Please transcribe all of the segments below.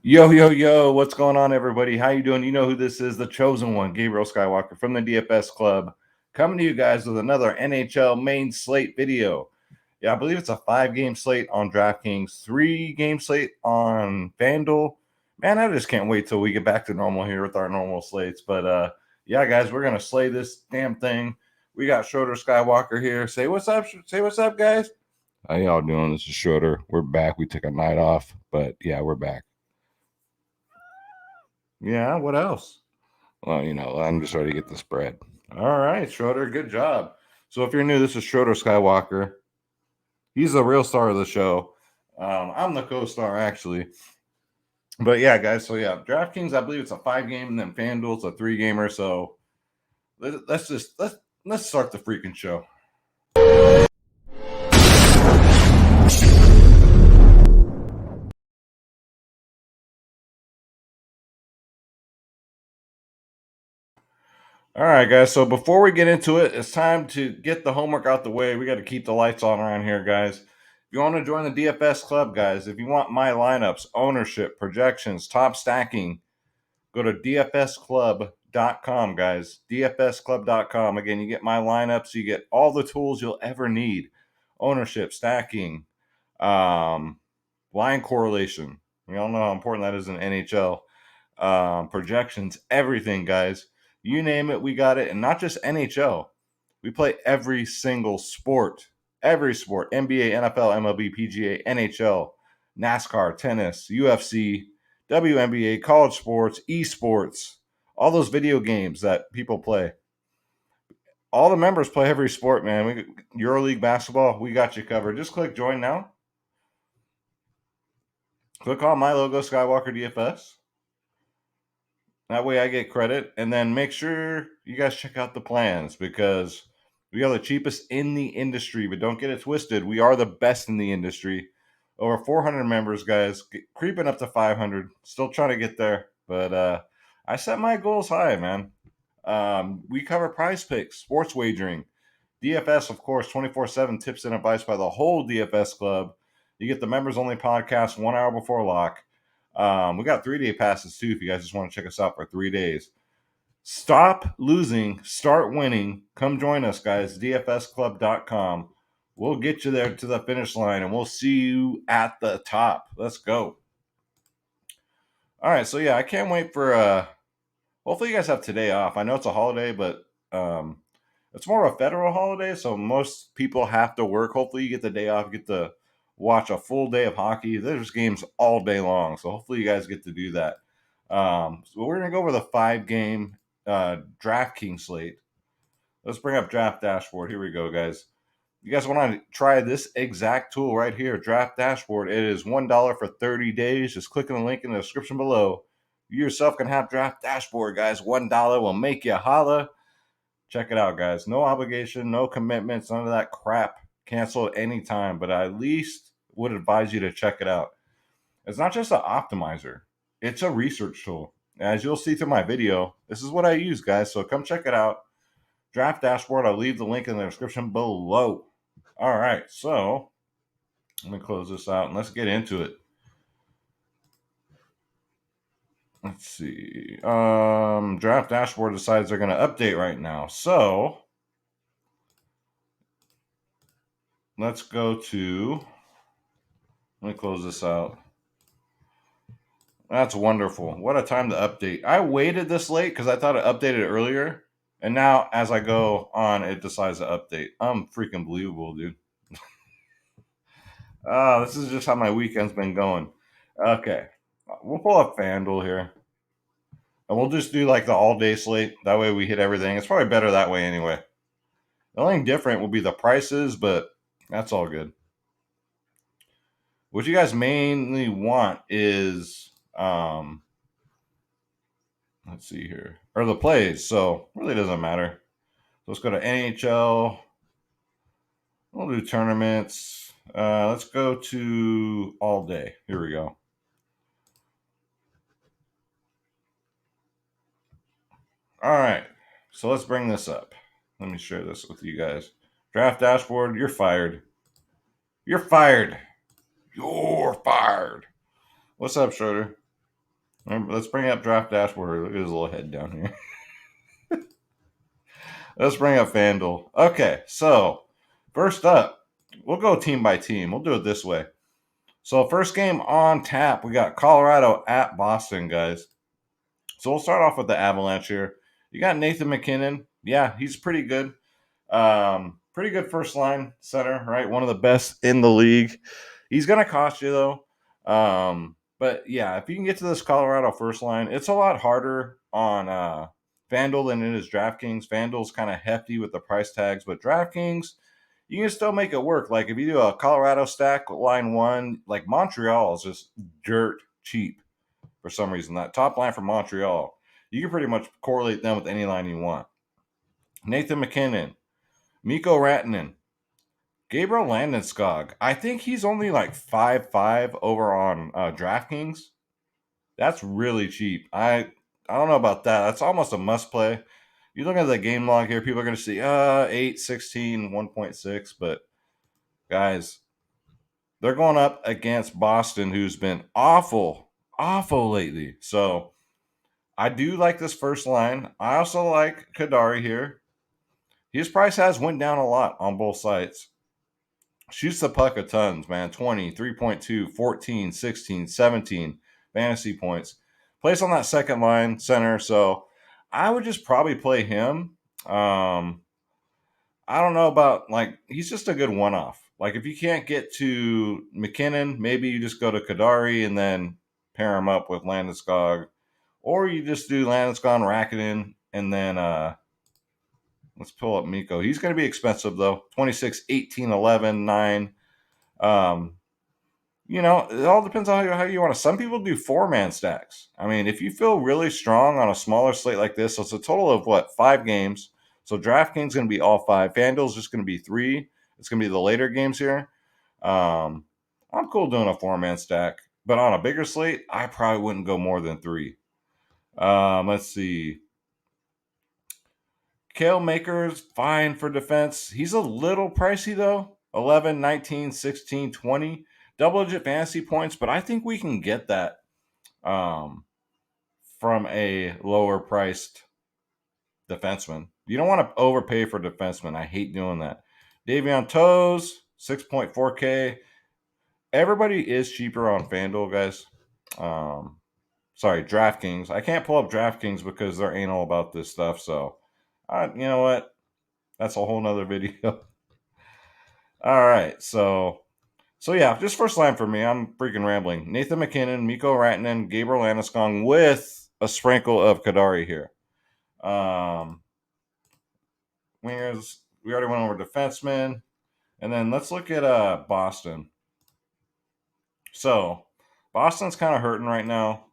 Yo, yo, yo, what's going on, everybody? How you doing? You know who this is, the chosen one, Gabriel Skywalker from the DFS Club, coming to you guys with another NHL main slate video. Yeah, I believe it's a 5-game slate on DraftKings, 3-game slate on FanDuel. Man, I just can't wait till we get back to normal here with our normal slates. But yeah, guys, we're gonna slay this damn thing. We got Schroeder Skywalker here. Say what's up, guys. How y'all doing? This is Schroeder. We're back. We took a night off, but yeah, we're back. Yeah, what else? Well, I'm just ready to get the spread. All right, Schroeder, good job. So if you're new, this is Schroeder Skywalker. He's the real star of the show. I'm the co-star, actually. But yeah, guys, so yeah, DraftKings, I believe it's a 5-game, and then FanDuel's a 3-gamer. So let's start the freaking show. All right, guys. So before we get into it, it's time to get the homework out the way. We got to keep the lights on around here, guys. If you want to join the DFS club, guys, if you want my lineups, ownership, projections, top stacking, go to dfsclub.com, guys. dfsclub.com. Again, you get my lineups, you get all the tools you'll ever need. Ownership, stacking, line correlation. We all know how important that is in NHL. Projections, everything, guys. You name it, we got it. And not just NHL. We play every single sport. Every sport. NBA, NFL, MLB, PGA, NHL, NASCAR, tennis, UFC, WNBA, college sports, esports, all those video games that people play. All the members play every sport, man. EuroLeague basketball, we got you covered. Just click join now. Click on my logo, Skywalker DFS. That way I get credit. And then make sure you guys check out the plans because we are the cheapest in the industry. But don't get it twisted. We are the best in the industry. Over 400 members, guys. Creeping up to 500. Still trying to get there. But I set my goals high, man. We cover prize picks, sports wagering, DFS, of course, 24/7 tips and advice by the whole DFS club. You get the members only podcast 1 hour before lock. We got 3-day passes too if you guys just want to check us out for 3 days. Stop losing, start winning. Come join us, guys. DFSclub.com. We'll get you there to the finish line and we'll see you at the top. Let's go. All right, so yeah, I can't wait for hopefully you guys have today off. I know it's a holiday, but it's more of a federal holiday, so most people have to work. Hopefully you get the day off, get to watch a full day of hockey. There's games all day long, so hopefully you guys get to do that. So we're gonna go over the 5-game DraftKings slate. Let's bring up Draft Dashboard. Here we go, guys. You guys want to try this exact tool right here, Draft Dashboard? It is $1 for 30 days. Just click on the link in the description below. You yourself can have Draft Dashboard, guys. $1 will make you holla. Check it out, guys. No obligation, no commitments, none of that crap. Cancel at any time, but I at least would advise you to check it out. It's not just an optimizer, it's a research tool. As you'll see through my video, this is what I use, guys. So come check it out. Draft Dashboard, I'll leave the link in the description below. All right, so let me close this out and let's get into it. Let's see. Draft Dashboard decides they're going to update right now. So let's go to, let me close this out. That's wonderful. What a time to update. I waited this late because I thought it updated earlier. And now, as I go on, it decides to update. I'm freaking believable, dude. This is just how my weekend's been going. Okay. We'll pull up FanDuel here. And we'll just do like the all day slate. That way we hit everything. It's probably better that way anyway. The only thing different will be the prices, but that's all good. What you guys mainly want is let's see here. Or the plays. So really doesn't matter. Let's go to NHL. We'll do tournaments. Let's go to all day. Here we go. All right. So let's bring this up. Let me share this with you guys. Draft Dashboard, you're fired. You're fired. You're fired. What's up, Schroeder? Let's bring up Draft Dashboard. Look at his little head down here. Let's bring up FanDuel. Okay, so first up, we'll go team by team. We'll do it this way. So first game on tap, we got Colorado at Boston, guys. So we'll start off with the Avalanche here. You got Nathan MacKinnon. Yeah, he's pretty good. Pretty good first line center, right? One of the best in the league. He's gonna cost you though. But yeah, if you can get to this Colorado first line, it's a lot harder on FanDuel than it is DraftKings. FanDuel's kind of hefty with the price tags, but DraftKings, you can still make it work. Like if you do a Colorado stack line one, like Montreal is just dirt cheap for some reason. That top line from Montreal, you can pretty much correlate them with any line you want. Nathan MacKinnon, Mikko Rantanen, Gabriel Landeskog. I think he's only like 5.5 over on DraftKings. That's really cheap. I don't know about that. That's almost a must play. You look at the game log here, people are going to see 8, 16, 1.6. But guys, they're going up against Boston, who's been awful lately. So I do like this first line. I also like Kadari here. His price has went down a lot on both sides. Shoots the puck a tons, man. 20, 3.2, 14, 16, 17 fantasy points. Plays on that second line center, so I would just probably play him. I don't know about, like, he's just a good one-off. Like, if you can't get to MacKinnon, maybe you just go to Kadari and then pair him up with Landeskog. Or you just do Landeskog, Rantanen, and then let's pull up Mikko. He's going to be expensive, though. 26, 18, 11, 9. You know, it all depends on how you want to. Some people do 4-man stacks. I mean, if you feel really strong on a smaller slate like this, so it's a total of what, 5 games. So DraftKings is going to be all 5. FanDuel's just going to be 3. It's going to be the later games here. I'm cool doing a 4-man stack, but on a bigger slate, I probably wouldn't go more than 3. Let's see. Kale Maker's fine for defense. He's a little pricey though. 11, 19, 16, 20. Double-digit fantasy points, but I think we can get that um, from a lower-priced defenseman. You don't want to overpay for defenseman. I hate doing that. Davion Toes, 6.4K. Everybody is cheaper on FanDuel, guys. Sorry, DraftKings. I can't pull up DraftKings because they're anal about this stuff. So, you know what? That's a whole nother video. All right, so yeah, just first line for me. I'm freaking rambling. Nathan MacKinnon, Mikko Rantanen, Gabriel Landeskog with a sprinkle of Kadari here. Wingers, we already went over defensemen, and then let's look at Boston. So Boston's kind of hurting right now.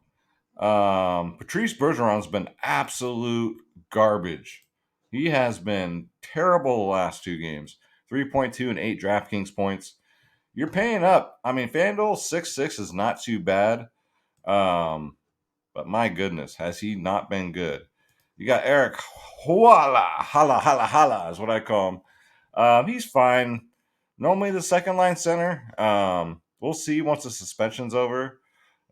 Patrice Bergeron's been absolute garbage. He has been terrible the last 2 games. 3.2 and 8 DraftKings points. You're paying up. I mean, FanDuel 6.6 is not too bad. But my goodness, has he not been good? You got Eric Hala is what I call him. He's fine. Normally the second line center. We'll see once the suspension's over.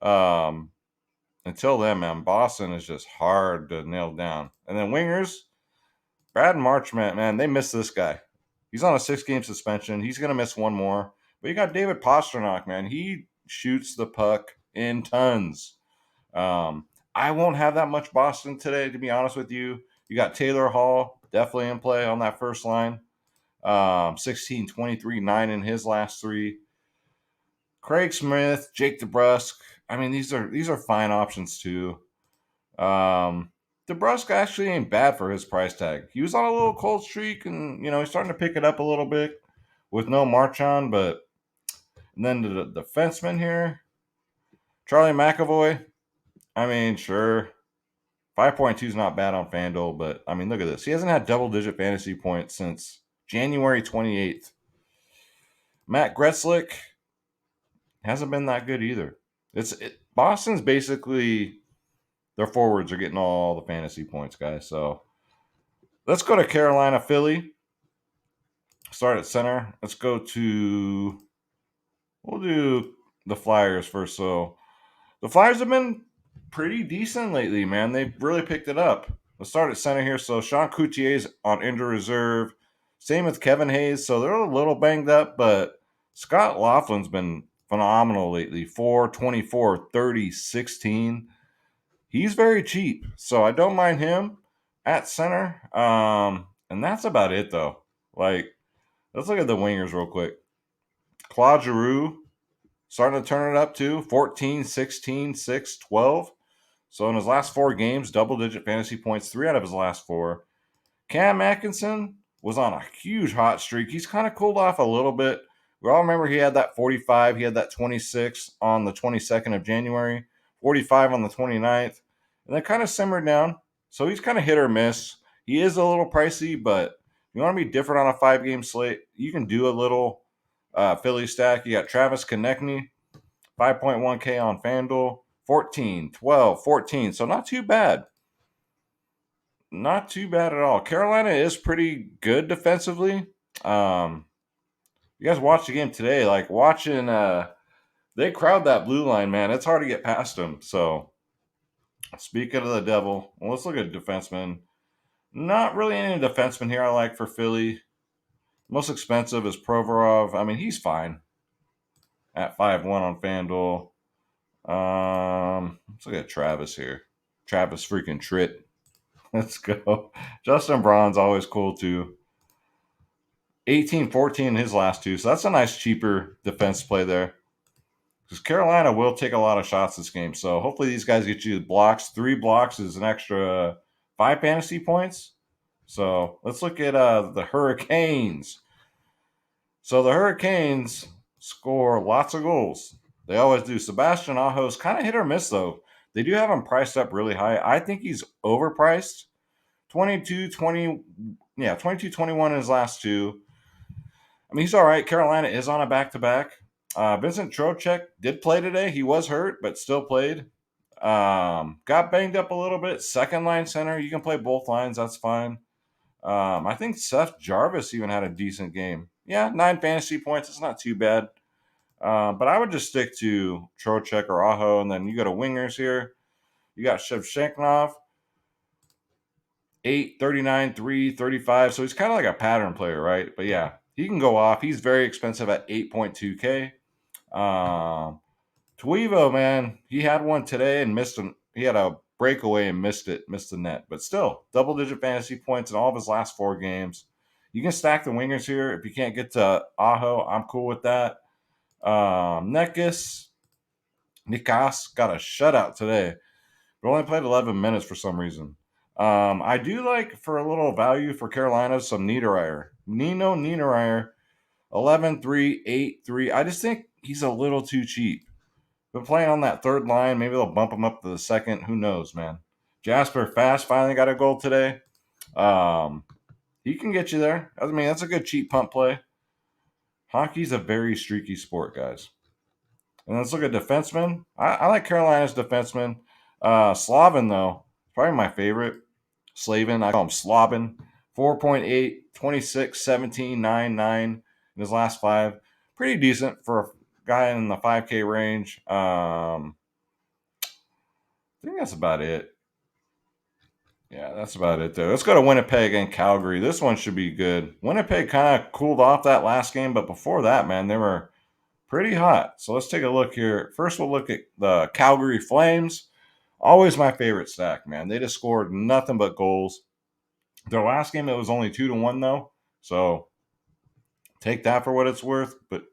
Until then, man, Boston is just hard to nail down. And then wingers, Brad Marchment, man, they miss this guy. He's on a 6-game suspension. He's going to miss one more. But you got David Pastrnak, man. He shoots the puck in tons. I won't have that much Boston today, to be honest with you. You got Taylor Hall, definitely in play on that first line. 16, 23, 9 in his last 3. Craig Smith, Jake DeBrusk. I mean, these are fine options too. DeBrusk actually ain't bad for his price tag. He was on a little cold streak, and he's starting to pick it up a little bit with no Marchand. But and then the defenseman here, Charlie McAvoy. I mean, sure, 5.2 is not bad on FanDuel, but I mean, look at this. He hasn't had double-digit fantasy points since January 28th. Matt Gretzlick hasn't been that good either. Boston's basically, their forwards are getting all the fantasy points, guys. So let's go to Carolina, Philly. Start at center. We'll do the Flyers first. So the Flyers have been pretty decent lately, man. They've really picked it up. Let's start at center here. So Sean Coutier's on injured reserve. Same with Kevin Hayes. So they're a little banged up, but Scott Laughlin's been phenomenal lately. 4, 24, 30, 16. He's very cheap. So I don't mind him at center. And that's about it, though. Like, let's look at the wingers real quick. Claude Giroux starting to turn it up too. 14, 16, 6, 12. So in his last 4 games, double-digit fantasy points, 3 out of his last 4. Cam Atkinson was on a huge hot streak. He's kind of cooled off a little bit. We all remember he had that 45. He had that 26 on the 22nd of January, 45 on the 29th, and then kind of simmered down. So he's kind of hit or miss. He is a little pricey, but if you want to be different on a 5-game slate, you can do a little Philly stack. You got Travis Konechny, 5.1K on FanDuel, 14, 12, 14. So not too bad. Not too bad at all. Carolina is pretty good defensively. You guys watched the game today. Like watching, they crowd that blue line, man. It's hard to get past them. So speaking of the devil, well, let's look at defensemen. Not really any defenseman here I like for Philly. Most expensive is Provorov. I mean, he's fine at 5-1 on FanDuel. Let's look at Travis here. Travis freaking Tritt. Let's go. Justin Braun's always cool too. 18-14 in his last 2. So that's a nice cheaper defense play there. Because Carolina will take a lot of shots this game. So hopefully these guys get you blocks. 3 blocks is an extra 5 fantasy points. So let's look at the Hurricanes. So the Hurricanes score lots of goals. They always do. Sebastian Aho's kind of hit or miss, though. They do have him priced up really high. I think he's overpriced. 22-21 in his last 2. I mean, he's all right. Carolina is on a back-to-back. Vincent Trocheck did play today. He was hurt, but still played. Got banged up a little bit. Second-line center. You can play both lines. That's fine. I think Seth Jarvis even had a decent game. Yeah, 9 fantasy points. It's not too bad. But I would just stick to Trocheck or Aho, and then you go to wingers here. You got Shevchenkov, 8, 39, 3, 35. So he's kind of like a pattern player, right? But yeah, he can go off. He's very expensive at 8.2K. Tuivo, man, he had one today and missed him. He had a breakaway and missed the net. But still, double-digit fantasy points in all of his last 4 games. You can stack the wingers here. If you can't get to Aho, I'm cool with that. Nikas got a shutout today, but only played 11 minutes for some reason. I do like, for a little value for Carolina, some Niederreiter. Nino Niederreiter, 11-3, 8-3. I just think he's a little too cheap. But playing on that third line, maybe they'll bump him up to the second. Who knows, man? Jasper Fast finally got a goal today. He can get you there. I mean, that's a good cheap punt play. Hockey's a very streaky sport, guys. And let's look at defensemen. I like Carolina's defensemen. Slavin, though, probably my favorite. Slavin, I call him Slobin. 4.8, 26, 17, 9, 9 in his last 5. Pretty decent for a guy in the 5K range. I think that's about it. Yeah, that's about it, though. Let's go to Winnipeg and Calgary. This one should be good. Winnipeg kind of cooled off that last game, but before that, man, they were pretty hot. So let's take a look here. First, we'll look at the Calgary Flames. Always my favorite stack, man. They just scored nothing but goals. Their last game, it was only 2-1, though. So take that for what it's worth. But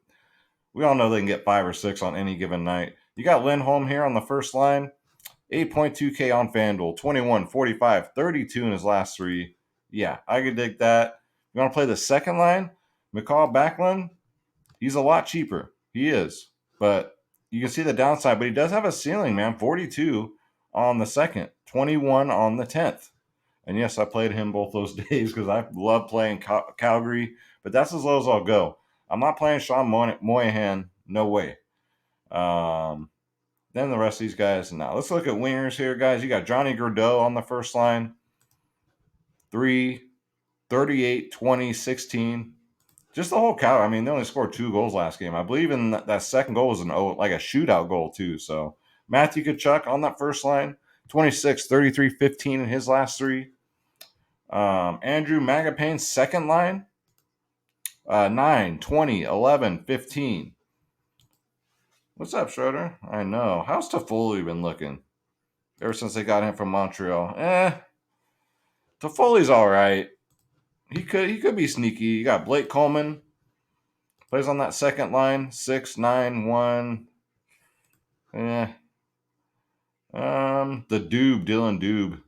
we all know they can get 5 or 6 on any given night. You got Lindholm here on the first line. 8.2K on FanDuel. 21, 45, 32 in his last 3. Yeah, I could dig that. You want to play the second line? McCall Backlund? He's a lot cheaper. He is. But you can see the downside. But he does have a ceiling, man. 42 on the second. 21 on the 10th. And yes, I played him both those days because I love playing Calgary. But that's as low as I'll go. I'm not playing Sean Moynihan. No way. Then the rest of these guys. Now, let's look at wingers here, guys. You got Johnny Gaudreau on the first line. 3, 38, 20, 16. Just the whole Calgary. I mean, they only scored 2 goals last game. I believe in that second goal was like a shootout goal, too. So Matthew Tkachuk on that first line, 26, 33, 15 in his last 3. Andrew Magapane's second line, 9, 20, 11, 15. What's up, Schroeder? I know. How's Toffoli been looking ever since they got him from Montreal? Toffoli's all right. He could be sneaky. You got Blake Coleman, plays on that second line, 6, 9, 1. The Dylan Doob.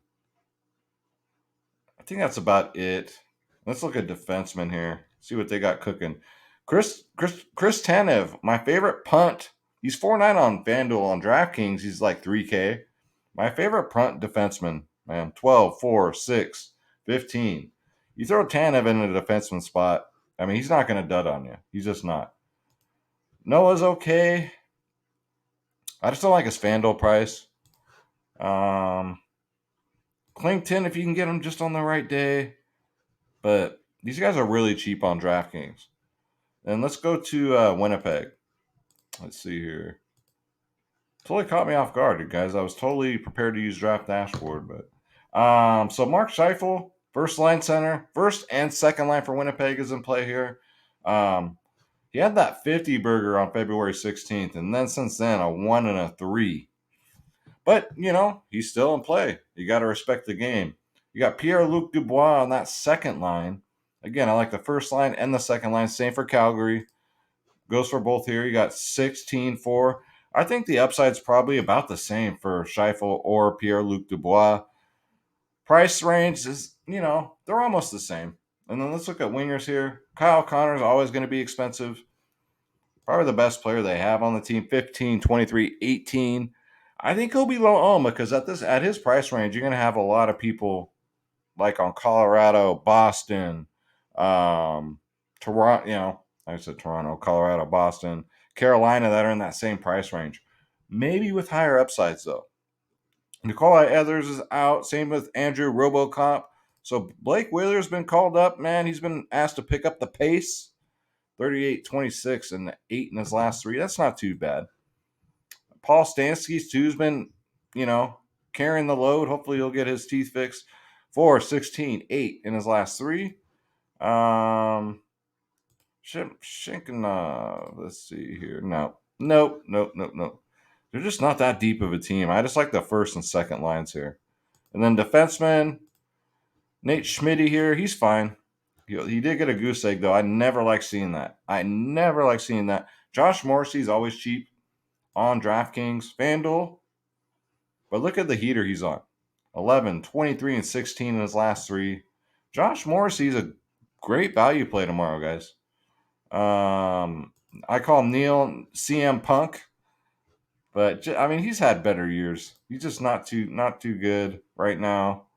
I think that's about it. Let's look at defensemen here. See what they got cooking. Chris Tanev, my favorite punt. He's 4.9 on FanDuel. On DraftKings, he's like 3K. My favorite punt defenseman, man, 12, 4, 6, 15. You throw Tanev in a defenseman spot, I mean, he's not going to dud on you. He's just not. Noah's okay. I just don't like his FanDuel price. Clington, if you can get him just on the right day. But these guys are really cheap on DraftKings. And let's go to Winnipeg. Let's see here. Totally caught me off guard, guys. I was totally prepared to use Draft Dashboard, but so Mark Scheifele, first line center, first and second line for Winnipeg is in play here. He had that 50 burger on February 16th, and then since then a 1 and a 3. But he's still in play. You got to respect the game. You got Pierre-Luc Dubois on that second line. Again, I like the first line and the second line. Same for Calgary. Goes for both here. You got 16-4. I think the upside's probably about the same for Scheifele or Pierre-Luc Dubois. Price range is, they're almost the same. And then let's look at wingers here. Kyle Connor is always going to be expensive. Probably the best player they have on the team. 15, 23, 18. I think he'll be low owned because at his price range, you're going to have a lot of people like on Colorado, Boston, Toronto, I said Toronto, Colorado, Boston, Carolina that are in that same price range. Maybe with higher upsides, though. Nikolai Ehlers is out. Same with Andrew Robocop. So Blake Wheeler's been called up, man. He's been asked to pick up the pace. 38-26 and 8 in his last 3. That's not too bad. Paul Stansky's too's been, carrying the load. Hopefully he'll get his teeth fixed. 4, 16, 8 in his last 3. Let's see here. Nope. They're just not that deep of a team. I just like the first and second lines here. And then defenseman, Nate Schmitty here. He's fine. He did get a goose egg, though. I never like seeing that. Josh Morrissey's always cheap on DraftKings. FanDuel. But look at the heater he's on. 11, 23, and 16 in his last 3. Josh Morrissey's a great value play tomorrow, guys. I call Neil CM Punk. But, he's had better years. He's just not too good right now.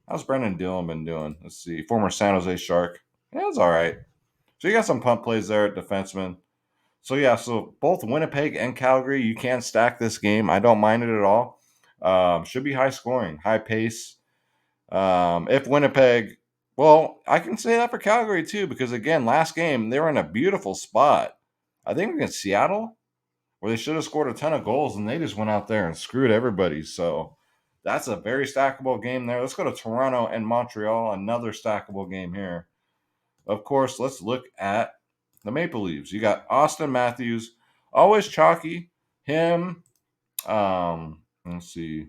How's Brendan Dillon been doing? Let's see. Former San Jose Shark. Yeah, it's all right. So you got some pump plays there at defenseman. So both Winnipeg and Calgary, you can stack this game. I don't mind it at all. Should be high scoring, high pace. If Winnipeg, I can say that for Calgary too, because again, last game, they were in a beautiful spot. I think against Seattle, where they should have scored a ton of goals, and they just went out there and screwed everybody. So that's a very stackable game there. Let's go to Toronto and Montreal, another stackable game here. Of course, let's look at the Maple Leafs. You got Austin Matthews, always chalky. Him, let's see.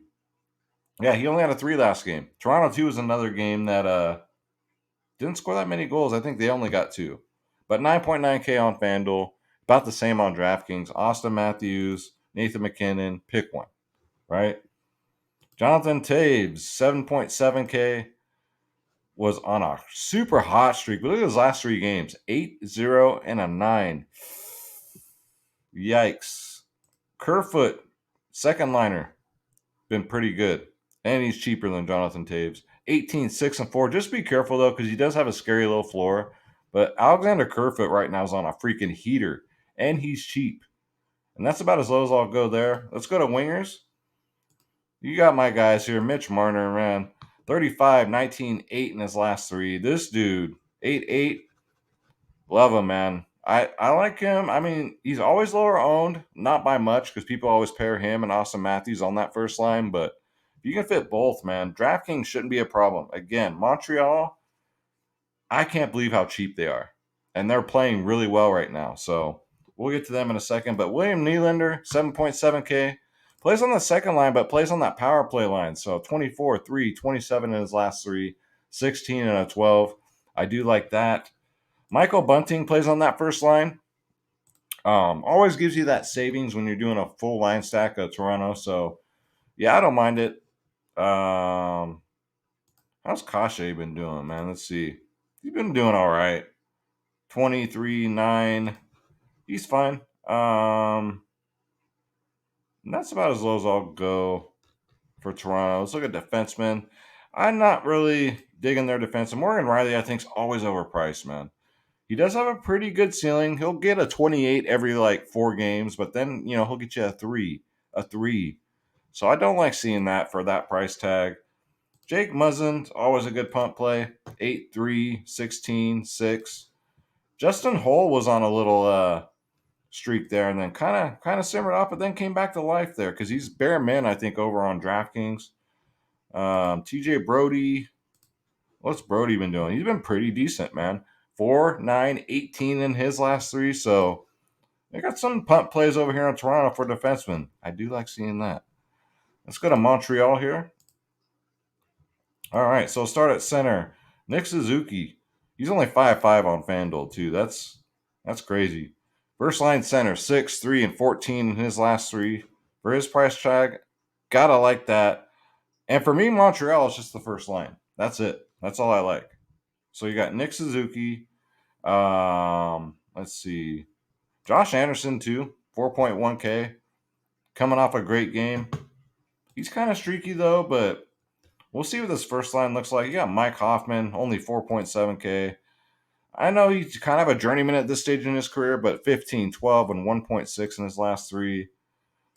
Yeah, he only had a 3 last game. Toronto 2 is another game that didn't score that many goals. I think they only got 2. But 9.9K on FanDuel, about the same on DraftKings. Austin Matthews, Nathan McKinnon, pick one, right? Jonathan Taves, 7.7K, was on a super hot streak. But look at his last 3 games. 8, 0, and a 9. Yikes. Kerfoot, second liner, been pretty good. And he's cheaper than Jonathan Taves. 18, 6, and 4. Just be careful, though, because he does have a scary low floor. But Alexander Kerfoot right now is on a freaking heater. And he's cheap. And that's about as low as I'll go there. Let's go to wingers. You got my guys here. Mitch Marner, man. 35, 19, 8 in his last 3. This dude, 8, 8. Love him, man. I like him. I mean, he's always lower owned, not by much because people always pair him and Austin Matthews on that first line. But if you can fit both, man, DraftKings shouldn't be a problem. Again, Montreal, I can't believe how cheap they are. And they're playing really well right now. So we'll get to them in a second. But William Nylander, 7.7K, plays on the second line, but plays on that power play line. So 24, 3, 27 in his last three, 16 and a 12. I do like that. Michael Bunting plays on that first line. Always gives you that savings when you're doing a full line stack of Toronto. So yeah, I don't mind it. How's Kasha been doing, man? Let's see. He's been doing all right. 23, 9. He's fine. That's about as low as I'll go for Toronto. Let's look at defensemen. I'm not really digging their defense. Morgan Riley, I think, is always overpriced, man. He does have a pretty good ceiling. He'll get a 28 every like 4 games, but then he'll get you a three. So I don't like seeing that for that price tag. Jake Muzzin's always a good punt play. 8, 3, 16, 6. Justin Hull was on a little streak there and then kind of simmered up, but then came back to life there because he's bare min, I think, over on DraftKings. TJ Brody, what's Brody been doing? He's been pretty decent, man. 4, 9, 18 in his last three. So they got some punt plays over here in Toronto for defensemen. I do like seeing that. Let's go to Montreal here. All right, so start at center. Nick Suzuki. He's only 5.5 on FanDuel too. That's crazy. First line center, 6, 3, and 14 in his last three. For his price tag, gotta like that. And for me, Montreal is just the first line. That's it. That's all I like. So you got Nick Suzuki. Let's see. Josh Anderson too, 4.1K. Coming off a great game. He's kind of streaky though, but we'll see what this first line looks like. You got Mike Hoffman, only 4.7K. I know he's kind of a journeyman at this stage in his career, but 15, 12, and 1.6 in his last three.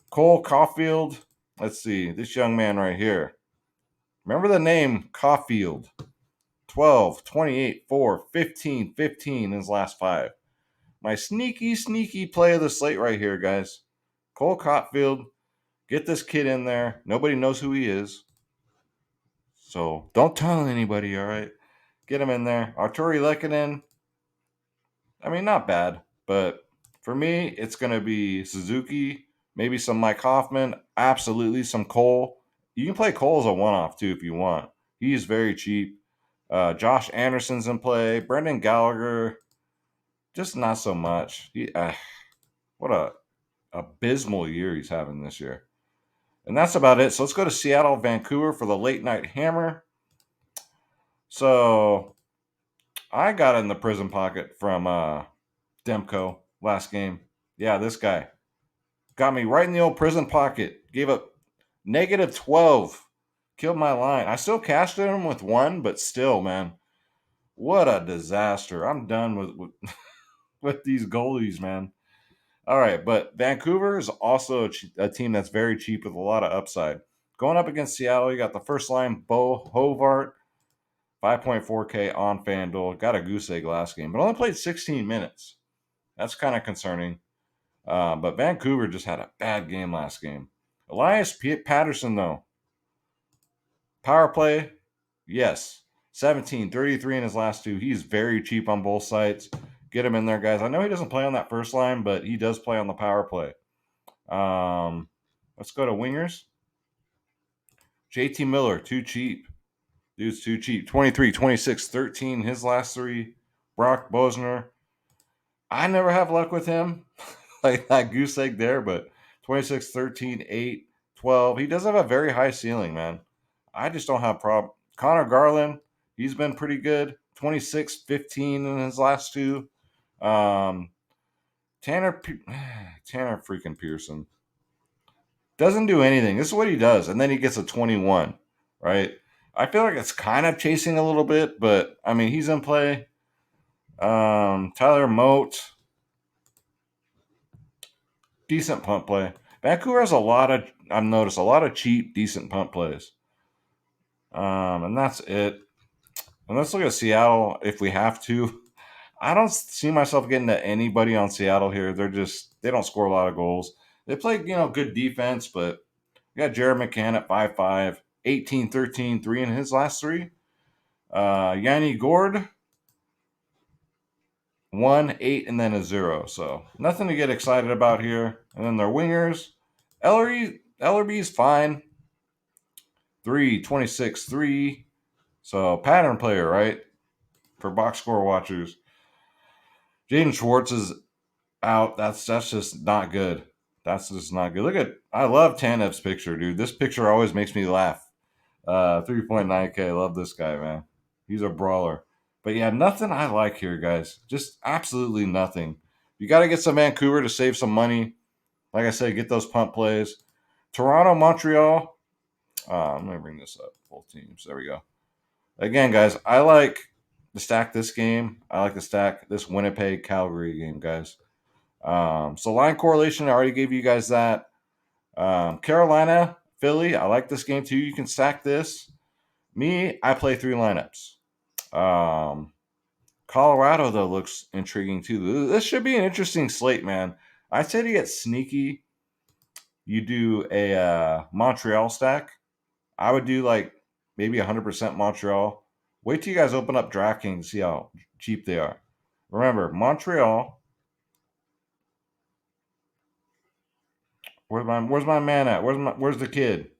Cole Caulfield. Let's see. This young man right here. Remember the name Caulfield. 12, 28, 4, 15, 15 in his last five. My sneaky play of the slate right here, guys. Cole Caulfield. Get this kid in there. Nobody knows who he is. So don't tell anybody, all right? Get him in there. Arturi Lehkonen. I mean, not bad. But for me, it's going to be Suzuki, maybe some Mike Hoffman, absolutely some Cole. You can play Cole as a one-off, too, if you want. He's very cheap. Josh Anderson's in play. Brendan Gallagher, just not so much. What a abysmal year he's having this year. And that's about it. So let's go to Seattle, Vancouver for the late night hammer. So I got in the prison pocket from Demko last game. Yeah, this guy got me right in the old prison pocket. Gave up negative 12. Killed my line. I still cashed him with one, but still, man, what a disaster. I'm done with these goalies, man. All right, but Vancouver is also a team that's very cheap with a lot of upside. Going up against Seattle, you got the first line, Bo Hovart, 5.4K on FanDuel. Got a goose egg last game, but only played 16 minutes. That's kind of concerning. But Vancouver just had a bad game last game. Elias Patterson, though. Power play, yes. 17, 33 in his last two. He's very cheap on both sides. Get him in there, guys. I know he doesn't play on that first line, but he does play on the power play. Let's go to wingers. JT Miller, too cheap. Dude's too cheap. 23, 26, 13 his last three. Brock Bosner. I never have luck with him. Like that goose egg there, but 26, 13, 8, 12. He does have a very high ceiling, man. I just don't have problem. Connor Garland, he's been pretty good. 26, 15 in his last two. Tanner freaking Pearson doesn't do anything. This is what he does, and then he gets a 21, right? I feel like it's kind of chasing a little bit, but I mean he's in play. Tyler Moat, decent punt play. Vancouver has I've noticed a lot of cheap, decent punt plays. And that's it. And let's look at Seattle if we have to. I don't see myself getting to anybody on Seattle here. They don't score a lot of goals. They play, good defense, but you got Jared McCann at 5'5", 18, 13, 3 in his last three. Yanni Gord, 1, 8, and then a 0. So nothing to get excited about here. And then their wingers, Ellerby's fine. 3, 26, 3. So pattern player, right? For box score watchers. Jaden Schwartz is out. That's just not good. That's just not good. I love Tanev's picture, dude. This picture always makes me laugh. 3.9K. Love this guy, man. He's a brawler. But yeah, nothing I like here, guys. Just absolutely nothing. You got to get some Vancouver to save some money. Like I said, get those pump plays. Toronto, Montreal. I'm going to bring this up. Both teams. There we go. Again, guys, I like to stack this game. I like to stack this Winnipeg Calgary game, guys. So line correlation, I already gave you guys that. Carolina, Philly, I like this game too. You can stack this. Me, I play 3 lineups. Colorado, though, looks intriguing too. This should be an interesting slate, man. I'd say to get sneaky, you do a Montreal stack. I would do like maybe 100% Montreal. Wait till you guys open up DraftKings, see how cheap they are. Remember, Montreal. Where's my man at? Where's the kid?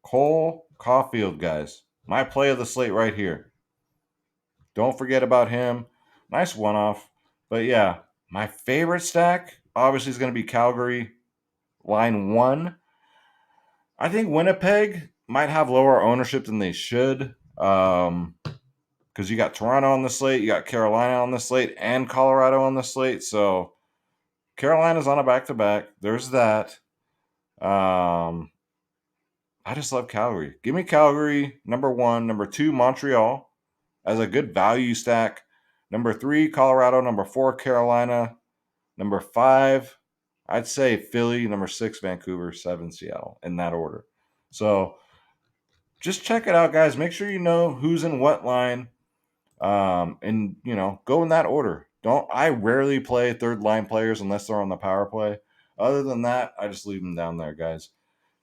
Caulfield, guys. My play of the slate right here. Don't forget about him. Nice one-off. But yeah, my favorite stack obviously is going to be Calgary, line 1. I think Winnipeg might have lower ownership than they should. Because you got Toronto on the slate, you got Carolina on the slate, and Colorado on the slate. So Carolina's on a back-to-back. There's that. I just love Calgary. Give me Calgary, number 1. Number 2, Montreal as a good value stack. Number 3, Colorado. Number 4, Carolina. Number 5, I'd say Philly. Number 6, Vancouver. 7, Seattle, in that order. So just check it out, guys. Make sure you know who's in what line. And go in that order. I rarely play third line players unless they're on the power play. Other than that, I just leave them down there, guys.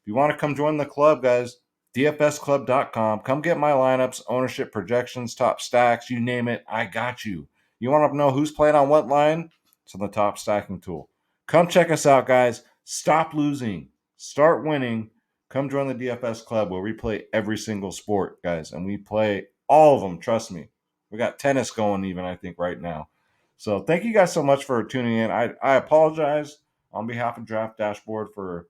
If you want to come join the club, guys, dfsclub.com. Come get my lineups, ownership projections, top stacks, you name it, I got you. You want to know who's playing on what line? It's on the top stacking tool. Come check us out, guys. Stop losing. Start winning. Come join the DFS club where we play every single sport, guys, and we play all of them, trust me. We got tennis going even, I think, right now. So thank you guys so much for tuning in. I apologize on behalf of Draft Dashboard for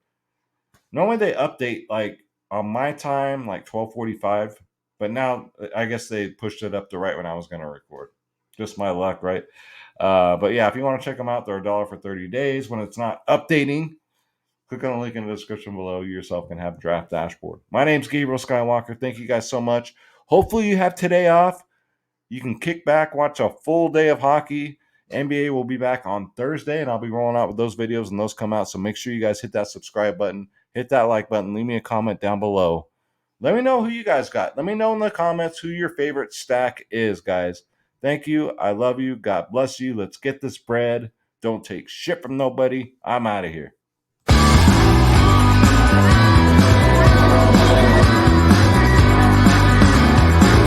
normally they update like on my time, like 12:45, but now I guess they pushed it up to right when I was going to record. Just my luck, right? But yeah, if you want to check them out, they're $1 for 30 days. When it's not updating, click on the link in the description below. You yourself can have Draft Dashboard. My name's Gabriel Skywalker. Thank you guys so much. Hopefully you have today off. You can kick back, watch a full day of hockey. NBA will be back on Thursday, and I'll be rolling out with those videos, and those come out. So make sure you guys hit that subscribe button, hit that like button, leave me a comment down below. Let me know who you guys got. Let me know in the comments who your favorite stack is, guys. Thank you. I love you. God bless you. Let's get this bread. Don't take shit from nobody. I'm out of here.